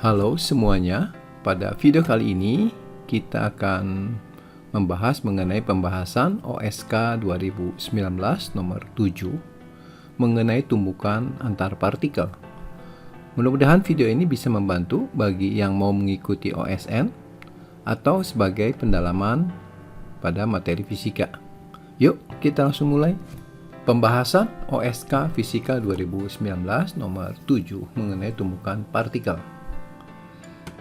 Halo semuanya, pada video kali ini kita akan membahas mengenai pembahasan OSK 2019 nomor 7 mengenai tumbukan antar partikel. Mudah-mudahan video ini bisa membantu bagi yang mau mengikuti OSN atau sebagai pendalaman pada materi fisika. Yuk kita langsung mulai. Pembahasan OSK Fisika 2019 nomor 7 mengenai tumbukan partikel.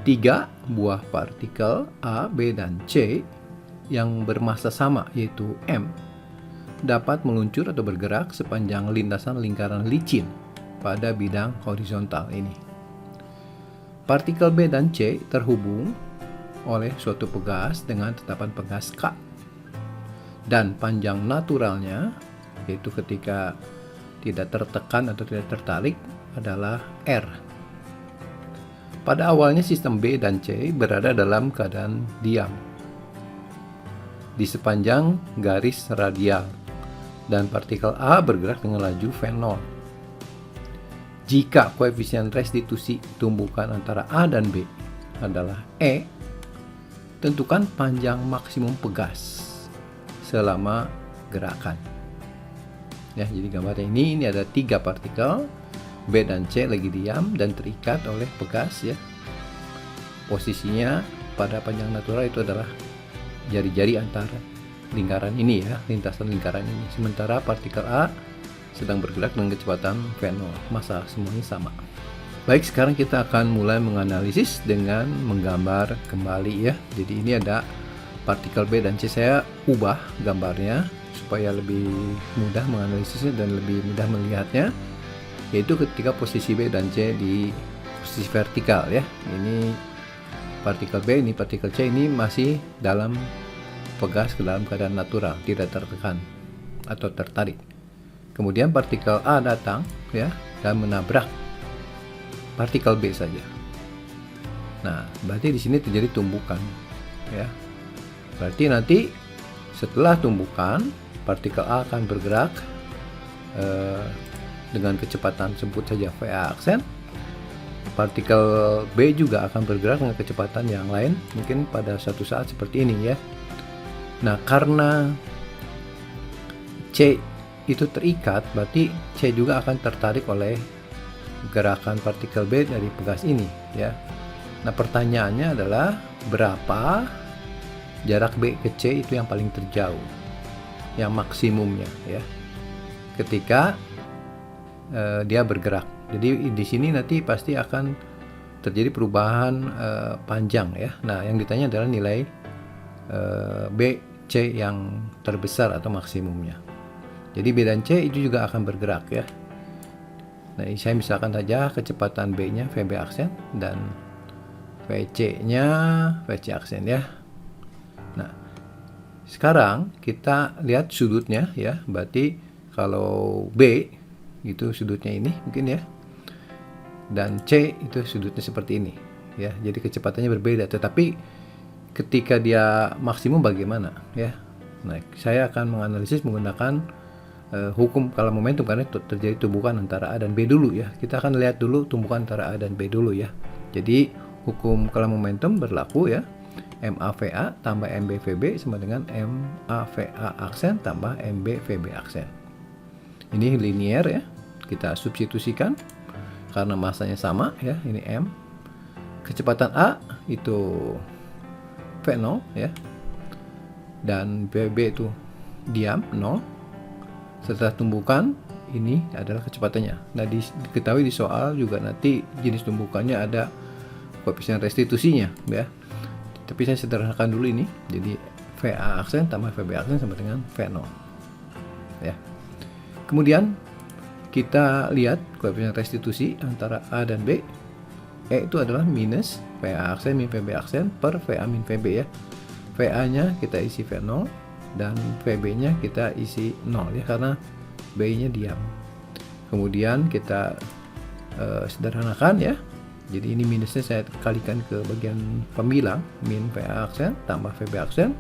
3 buah partikel A, B, dan C yang bermassa sama yaitu M dapat meluncur atau bergerak sepanjang lintasan lingkaran licin pada bidang horizontal ini. Partikel B dan C terhubung oleh suatu pegas dengan tetapan pegas K dan panjang naturalnya yaitu ketika tidak tertekan atau tidak tertarik adalah R. Pada awalnya sistem B dan C berada dalam keadaan diam di sepanjang garis radial dan partikel A bergerak dengan laju V0. Jika koefisien restitusi tumbukan antara A dan B adalah E, tentukan panjang maksimum pegas selama gerakan. Ya, jadi gambarnya ini ada 3 partikel B dan C lagi diam dan terikat oleh pegas ya. Posisinya pada panjang natural itu adalah jari-jari antara lingkaran ini ya, lintasan lingkaran ini. Sementara partikel A sedang bergerak dengan kecepatan V0, massa semuanya sama. Baik, sekarang kita akan mulai menganalisis dengan menggambar kembali ya. Jadi ini ada partikel B dan C, saya ubah gambarnya supaya lebih mudah menganalisisnya dan lebih mudah melihatnya, yaitu ketika posisi B dan C di posisi vertikal ya. Ini partikel B, ini partikel C, ini masih dalam pegas ke dalam keadaan natural, tidak tertekan atau tertarik. Kemudian partikel A datang ya dan menabrak partikel B saja. Nah, berarti di sini terjadi tumbukan ya. Berarti nanti setelah tumbukan partikel A akan bergerak dengan kecepatan sebut saja VA aksen. Partikel B juga akan bergerak dengan kecepatan yang lain, mungkin pada suatu saat seperti ini ya. Nah, karena C itu terikat, berarti C juga akan tertarik oleh gerakan partikel B dari pegas ini ya. Nah, pertanyaannya adalah berapa jarak B ke C itu yang paling terjauh, yang maksimumnya ya, ketika dia bergerak. Jadi di sini nanti pasti akan terjadi perubahan panjang ya. Nah, yang ditanya adalah nilai B, C yang terbesar atau maksimumnya. Jadi B dan C itu juga akan bergerak ya. Nah, saya misalkan saja kecepatan B-nya VB aksen dan VC-nya VC aksen ya. Nah, sekarang kita lihat sudutnya ya. Berarti kalau B itu sudutnya ini mungkin ya, dan C itu sudutnya seperti ini ya. Jadi kecepatannya berbeda, tetapi ketika dia maksimum bagaimana ya. Nah, saya akan menganalisis menggunakan hukum skala momentum karena terjadi tumbukan antara A dan B dulu ya. Kita akan lihat dulu tumbukan antara A dan B dulu ya. Jadi hukum skala momentum berlaku ya. MAVA tambah MBVB sama dengan MAVA aksen tambah MBVB aksen. Ini linear ya. Kita substitusikan karena massanya sama ya. Ini M. Kecepatan A itu V0 ya. Dan VB itu diam 0. Setelah tumbukan ini adalah kecepatannya. Nah, diketahui di soal juga nanti jenis tumbukannya ada koefisien restitusinya ya. Tapi saya sederhanakan dulu ini. Jadi VA aksen tambah VB aksen sama dengan V0 ya. Kemudian kita lihat koefisien restitusi antara A dan B. E itu adalah minus VA aksen min VB aksen per VA min VB ya. VA nya kita isi V0 dan VB nya kita isi 0 ya, karena B nya diam. Kemudian kita sederhanakan ya. Jadi ini minusnya saya kalikan ke bagian pembilang, min VA aksen tambah VB aksen.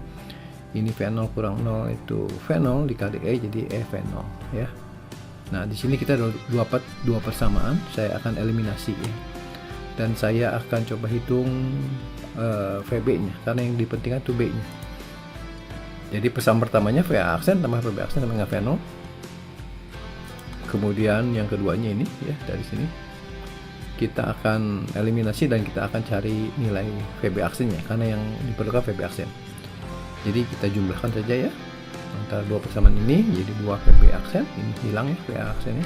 Ini V0 kurang 0 itu V0 dikali E, jadi E V0 ya. Nah, di sini kita ada dua persamaan, saya akan eliminasi ya. dan saya akan coba hitung VB-nya, karena yang dipentingkan itu B-nya. Jadi pesan pertamanya VA aksen tambah VB aksen sama dengan V0. Kemudian yang keduanya ini ya, dari sini kita akan eliminasi dan kita akan cari nilai VB aksennya, karena yang diperlukan VB aksen. Jadi kita jumlahkan saja ya antara dua persamaan ini, jadi 2 VB aksen, ini hilang ya VA aksennya.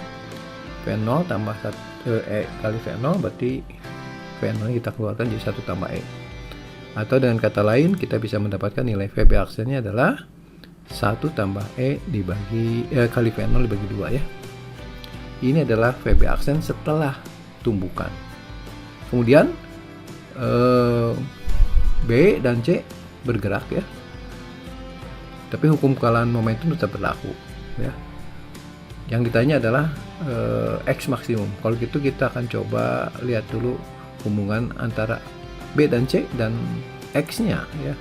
V0 tambah E kali V0 berarti V0 kita keluarkan jadi 1 tambah E. Atau dengan kata lain kita bisa mendapatkan nilai VB aksennya adalah 1 tambah E dibagi kali V0 dibagi 2 ya. Ini adalah VB aksen setelah tumbukan. Kemudian B dan C bergerak ya. Tapi hukum kekalahan momentum tetap berlaku ya. Yang ditanya adalah X maksimum. Kalau gitu kita akan coba lihat dulu hubungan antara B dan C dan X-nya ya.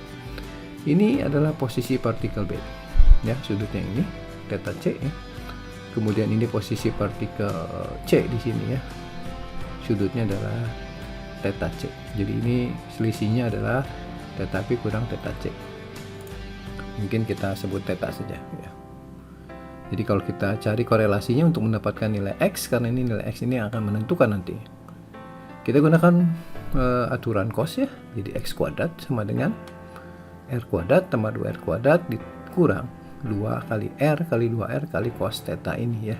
Ini adalah posisi partikel B ya, sudutnya ini theta C ya. Kemudian ini posisi partikel C di sini ya, sudutnya adalah theta C. Jadi ini selisihnya adalah theta B kurang theta C. Mungkin kita sebut theta saja ya. Jadi kalau kita cari korelasinya untuk mendapatkan nilai X, karena ini nilai X ini akan menentukan nanti, kita gunakan aturan cos ya. Jadi X kuadrat sama dengan R kuadrat tambah 2R kuadrat dikurang 2 kali R kali 2R kali cos theta ini ya.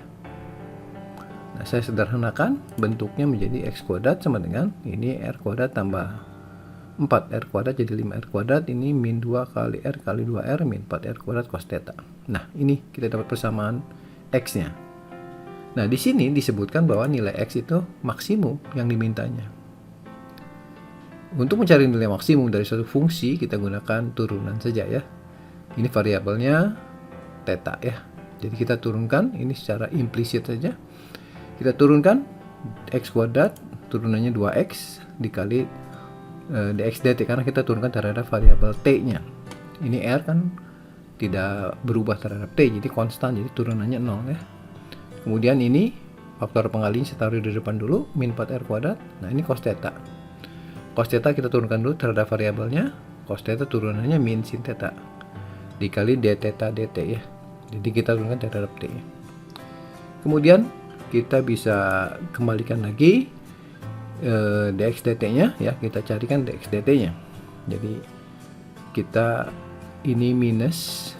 Nah, saya sederhanakan bentuknya menjadi X kuadrat sama dengan ini R kuadrat tambah 4R kuadrat jadi 5R kuadrat, ini min 2 kali R kali 2R min 4R kuadrat cos theta. Nah, ini kita dapat persamaan X-nya. Nah, di sini disebutkan bahwa nilai X itu maksimum yang dimintanya. Untuk mencari nilai maksimum dari suatu fungsi, kita gunakan turunan saja ya. Ini variabelnya theta ya. Jadi kita turunkan ini secara implisit saja. Kita turunkan X kuadrat, turunannya 2X dikali dx dt, karena kita turunkan terhadap variabel t-nya. Ini R kan tidak berubah terhadap t, jadi konstan, jadi turunannya 0 ya. Kemudian ini faktor pengalinya saya taruh di depan dulu, min 4R kuadrat. Nah, ini cos theta. Cos theta kita turunkan dulu terhadap variabelnya, cos theta turunannya min sin theta dikali d theta dt ya. Jadi kita turunkan terhadap t. Kemudian kita bisa kembalikan lagi dx dt-nya ya, kita carikan dx dt-nya. Jadi kita ini minus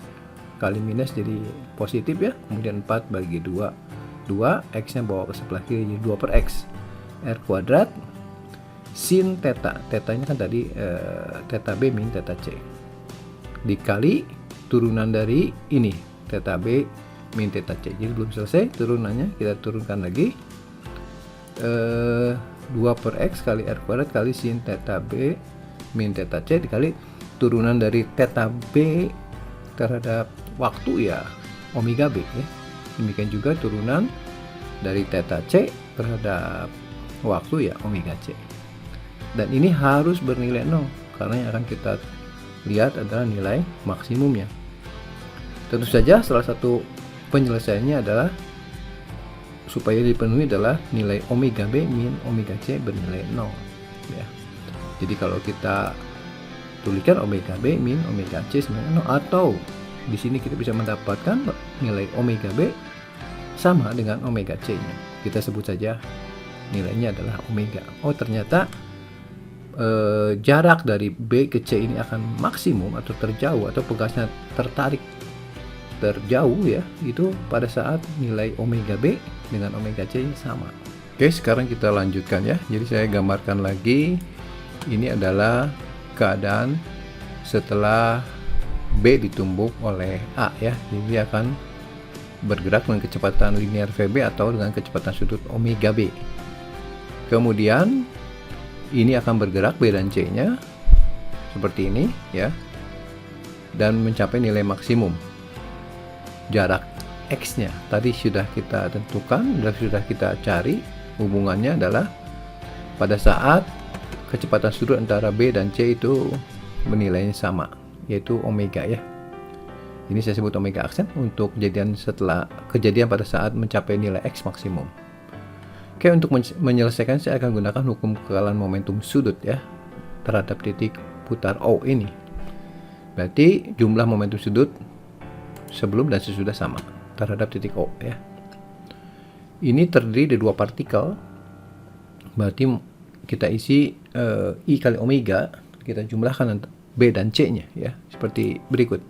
kali minus jadi positif ya. Kemudian 4 bagi 2, x-nya bawa ke sebelah kiri jadi 2 per x R kuadrat sin theta, theta-nya kan tadi theta B min theta C dikali turunan dari ini theta B min theta C. Jadi belum selesai turunannya, kita turunkan lagi 2 per x kali R kuadrat kali sin theta B min theta C dikali turunan dari theta B terhadap waktu ya omega B ya. Demikian juga turunan dari theta C terhadap waktu ya omega C. Dan ini harus bernilai 0 karena yang akan kita lihat adalah nilai maksimumnya. Tentu saja salah satu penyelesaiannya adalah supaya dipenuhi adalah nilai omega B min omega C bernilai 0 ya. Jadi kalau kita tuliskan omega B min omega C sama 0, atau di sini kita bisa mendapatkan nilai omega B sama dengan omega C-nya. Kita sebut saja nilainya adalah omega. Oh, ternyata jarak dari B ke C ini akan maksimum atau terjauh atau pegasnya tertarik terjauh ya, itu pada saat nilai omega B dengan omega C sama. Oke, sekarang kita lanjutkan ya. Jadi saya gambarkan lagi. Ini adalah keadaan setelah B ditumbuk oleh A ya. Jadi dia akan bergerak dengan kecepatan linear VB atau dengan kecepatan sudut omega B. Kemudian ini akan bergerak B dan C-nya seperti ini ya, dan mencapai nilai maksimum. Jarak X-nya tadi sudah kita tentukan, sudah kita cari, hubungannya adalah pada saat kecepatan sudut antara B dan C itu bernilainya sama, yaitu omega ya. Ini saya sebut omega aksen untuk kejadian setelah kejadian pada saat mencapai nilai X maksimum. Oke, untuk menyelesaikan saya akan gunakan hukum kekalahan momentum sudut ya terhadap titik putar O ini. Berarti jumlah momentum sudut sebelum dan sesudah sama terhadap titik O ya. Ini terdiri dari dua partikel. Berarti kita isi I kali omega, kita jumlahkan B dan C-nya ya, seperti berikut.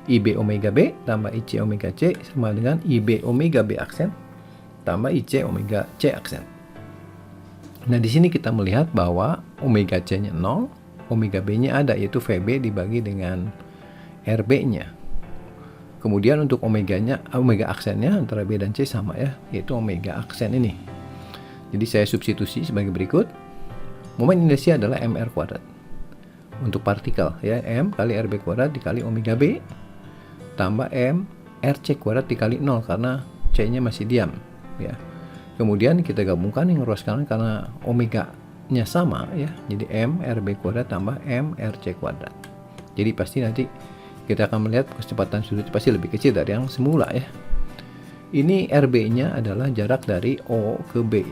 IB omega B tambah IC omega C sama dengan IB omega B aksen tambah IC omega C aksen. Nah, di sini kita melihat bahwa omega C-nya 0, omega B-nya ada, yaitu VB dibagi dengan RB-nya. Kemudian untuk omega aksennya antara B dan C sama ya, yaitu omega aksen ini. Jadi saya substitusi sebagai berikut. Momen inersia adalah mR kuadrat. Untuk partikel ya, M kali RB kuadrat dikali omega B tambah M RC kuadrat dikali 0 karena C-nya masih diam ya. Kemudian kita gabungkan yang ruas kanan karena omega-nya sama ya. Jadi M RB kuadrat tambah M RC kuadrat. Jadi pasti nanti kita akan melihat kecepatan sudut pasti lebih kecil dari yang semula ya. Ini RB-nya adalah jarak dari O ke B,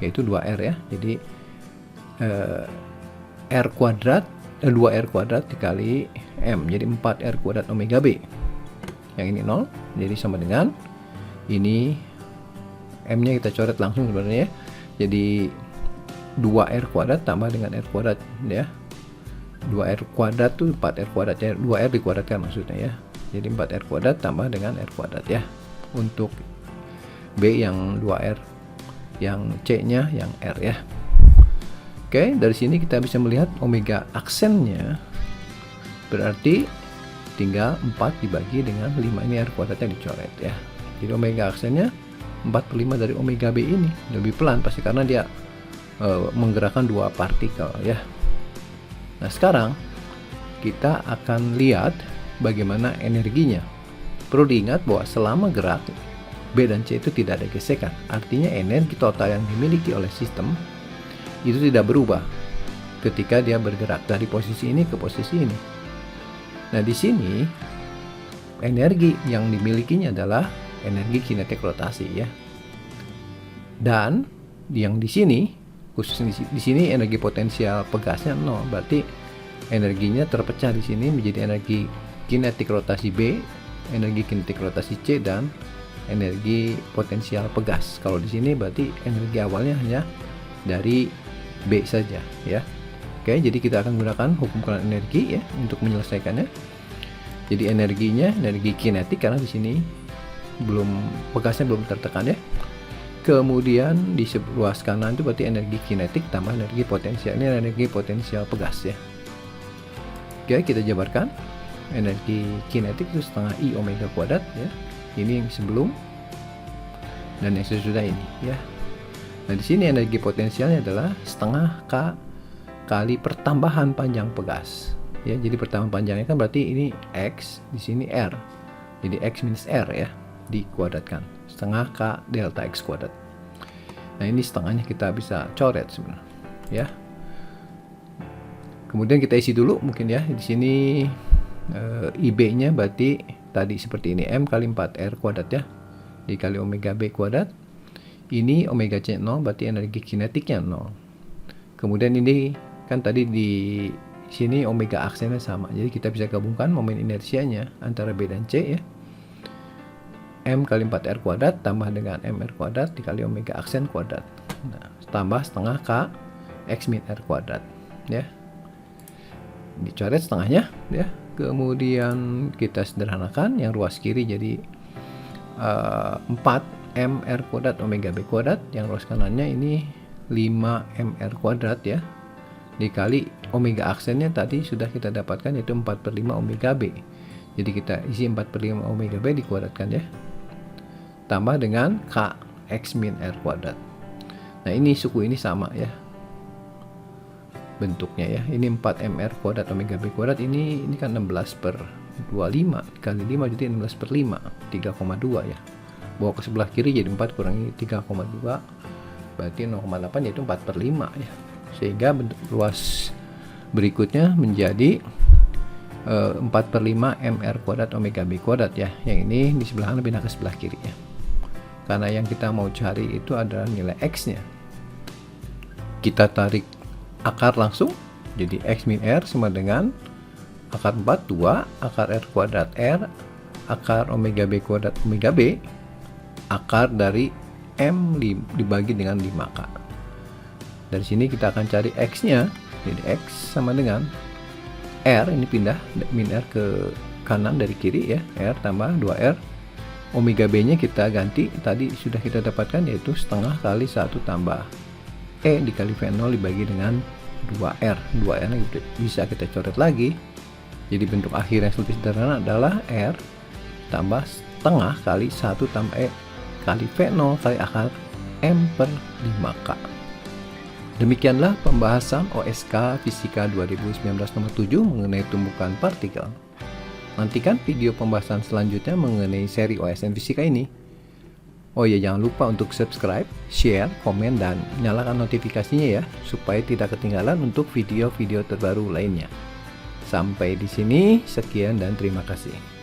yaitu 2R ya. Jadi R kuadrat 2R kuadrat dikali M, jadi 4R kuadrat omega B. Yang ini 0, jadi sama dengan ini M-nya kita coret langsung sebenarnya ya. Jadi 2R kuadrat tambah dengan R kuadrat ya. 2R kuadrat tuh 4R kuadrat ya. 2R dikuadratkan maksudnya ya. Jadi 4R kuadrat tambah dengan R kuadrat ya. Untuk B yang 2R, yang C-nya yang R ya. Oke, dari sini kita bisa melihat omega aksennya berarti tinggal 4 dibagi dengan 5, ini R kuadratnya dicoret ya. Jadi omega aksennya 4/5 dari omega B ini, lebih pelan pasti karena dia menggerakkan dua partikel ya. Nah, sekarang kita akan lihat bagaimana energinya. Perlu diingat bahwa selama gerak B dan C itu tidak ada gesekan, artinya energi total yang dimiliki oleh sistem itu tidak berubah ketika dia bergerak dari posisi ini ke posisi ini. Nah, di sini energi yang dimilikinya adalah energi kinetik rotasi ya. Dan yang di sini khususnya di sini energi potensial pegasnya 0, berarti energinya terpecah di sini menjadi energi kinetik rotasi B, energi kinetik rotasi C, dan energi potensial pegas. Kalau di sini berarti energi awalnya hanya dari B saja ya. Oke, jadi kita akan gunakan hukum kekalahan energi ya untuk menyelesaikannya. Jadi energinya energi kinetik karena di sini pegasnya belum tertekan ya. Kemudian di ruas kanan itu berarti energi kinetik tambah energi potensial, ini energi potensial pegas ya. Oke, kita jabarkan. Energi kinetik itu setengah I omega kuadrat ya. Ini yang sebelum dan yang sesudah ini ya. Nah, di sini energi potensialnya adalah setengah K kali pertambahan panjang pegas. Ya, jadi pertambahan panjangnya kan berarti ini X, di sini R. Jadi X minus R ya, dikuadratkan. Setengah K delta X kuadrat. Nah, ini setengahnya kita bisa coret sebenarnya ya. Kemudian kita isi dulu mungkin ya. Di sini IB-nya berarti tadi seperti ini, M kali 4R kuadrat ya, dikali omega B kuadrat. Ini omega C 0, berarti energi kinetiknya 0. Kemudian ini kan tadi di sini omega aksennya sama, jadi kita bisa gabungkan momen inersianya antara B dan C ya. M kali 4R kuadrat tambah dengan MR kuadrat dikali omega aksen kuadrat. Nah, tambah setengah K X min R kuadrat ya. Dicoret setengahnya ya. Kemudian kita sederhanakan yang ruas kiri jadi 4 MR kuadrat omega B kuadrat, yang ruas kanannya ini 5 MR kuadrat ya, dikali omega aksennya tadi sudah kita dapatkan yaitu 4/5 omega B. Jadi kita isi 4/5 omega B dikuadratkan ya, tambah dengan K X min R kuadrat. Nah, ini suku ini sama ya bentuknya ya. Ini 4 MR kuadrat omega B kuadrat, ini kan 16/25 kali 5 jadi 16/5, 3,2 ya. Bawa ke sebelah kiri jadi 4 kurangi 3,2 berarti 0,8 yaitu 4/5 ya. Sehingga bentuk ruas berikutnya menjadi 4/5 MR kuadrat omega B kuadrat ya. Yang ini di sebelah kanan pindah ke sebelah kiri ya. karena yang kita mau cari itu adalah nilai X-nya. Kita tarik akar langsung, jadi X min R sama dengan akar 4, 2, akar R kuadrat R, akar omega B kuadrat omega B, akar dari M dibagi dengan 5K. Dari sini kita akan cari X-nya, jadi X sama dengan R, ini pindah min R ke kanan dari kiri ya, R tambah 2R, omega B nya kita ganti, tadi sudah kita dapatkan yaitu setengah kali 1 tambah E dikali V0 dibagi dengan 2R. 2R nya bisa kita coret lagi, jadi bentuk akhir yang lebih sederhana adalah R tambah setengah kali 1 tambah E kali V0 kali akar M per 5K. Demikianlah pembahasan OSK Fisika 2019 nomor 7 mengenai tumbukan partikel. Nantikan video pembahasan selanjutnya mengenai seri OSN Fisika ini. Oh ya, jangan lupa untuk subscribe, share, komen, dan nyalakan notifikasinya ya, supaya tidak ketinggalan untuk video-video terbaru lainnya. Sampai di sini, sekian dan terima kasih.